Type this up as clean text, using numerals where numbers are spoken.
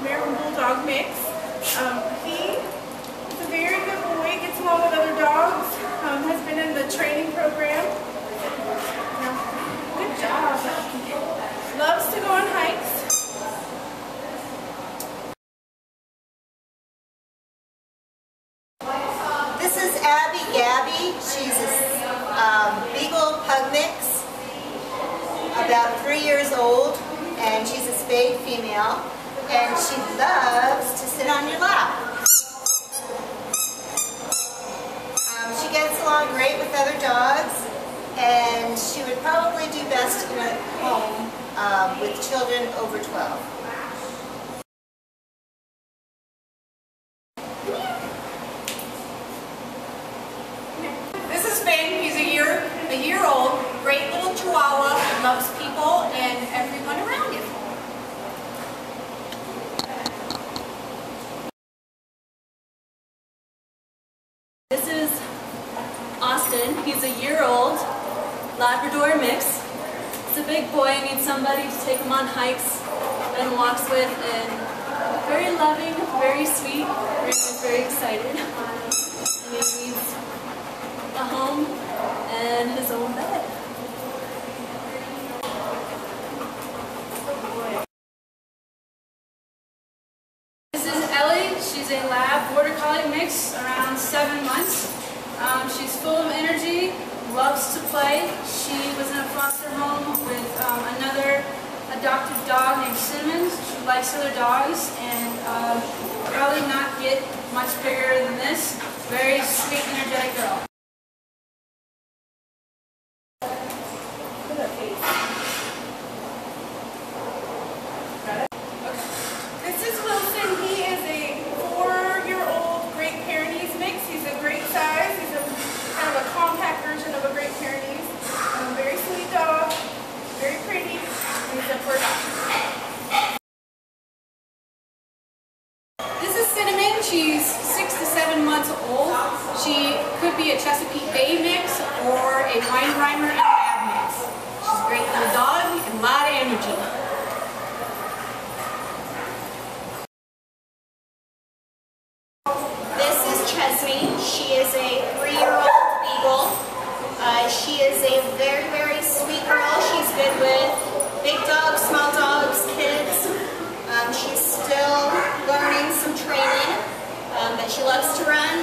American Bulldog mix. He is a very good boy, gets along with other dogs, has been in the training program. Good job. Loves to go on hikes. This is Gabby. She's a Beagle Pug mix, about 3 years old, and she's a spayed female, and she loves to sit on your lap. She gets along great with other dogs, and she would probably do best in a home with children over 12. This is Finn. He's a year old, great little Chihuahua, loves people and everyone around him. This is Austin. He's a year-old Labrador mix. He's a big boy and needs somebody to take him on hikes and walks with, and very loving, very sweet. He's very excited. And he needs a home and his own bed. This is Ellie. She's a lab border collie mix, around 7 months. She's full of energy, loves to play. She was in a foster home with another adopted dog named Simmons. She likes other dogs and probably not get much bigger than this. Very sweet, energetic girl. This is Wilson. He is a 4-year-old Great Pyrenees mix. He's a great size. He's a kind of a compact version of a Great Pyrenees. Very sweet dog, very pretty, and he's up for adoption. This is Cinnamon. She's 6 to 7 months old. She could be a Chesapeake Bay mix or a Weimaraner and Lab mix. She's a great little dog and a lot of energy. She is a 3-year-old Beagle. She is a very, very sweet girl. She's good with big dogs, small dogs, kids. She's still learning some training, but she loves to run